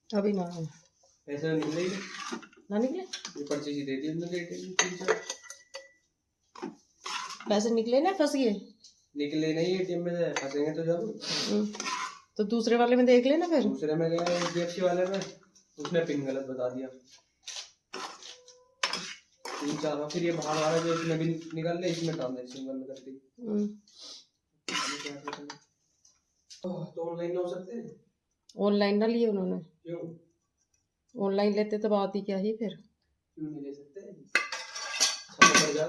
अभी ना पैसे निकले ही नहीं। ना निकले, ये पर्ची सी दे दी उन्होंने ATM की 3-4। पैसे निकले ना, फंस गए। निकले नहीं ATM में से, फंसेंगे तो जब। तो दूसरे वाले में देख लेना फिर। दूसरे में गया HDFC वाले में, उसने पिन गलत बता दिया। 3-4 फिर ये बाहर वाला जो इसमें भी निकल ले, इसमें ट्रांजेक्शन बंद कर दी। तो ऑनलाइन हो सकते हैं। ऑनलाइन ना लिए उन्होंने, क्यों? ऑनलाइन लेते तो बात ही क्या ही फिर। क्यों नहीं ले सकते? 6 नंबर जा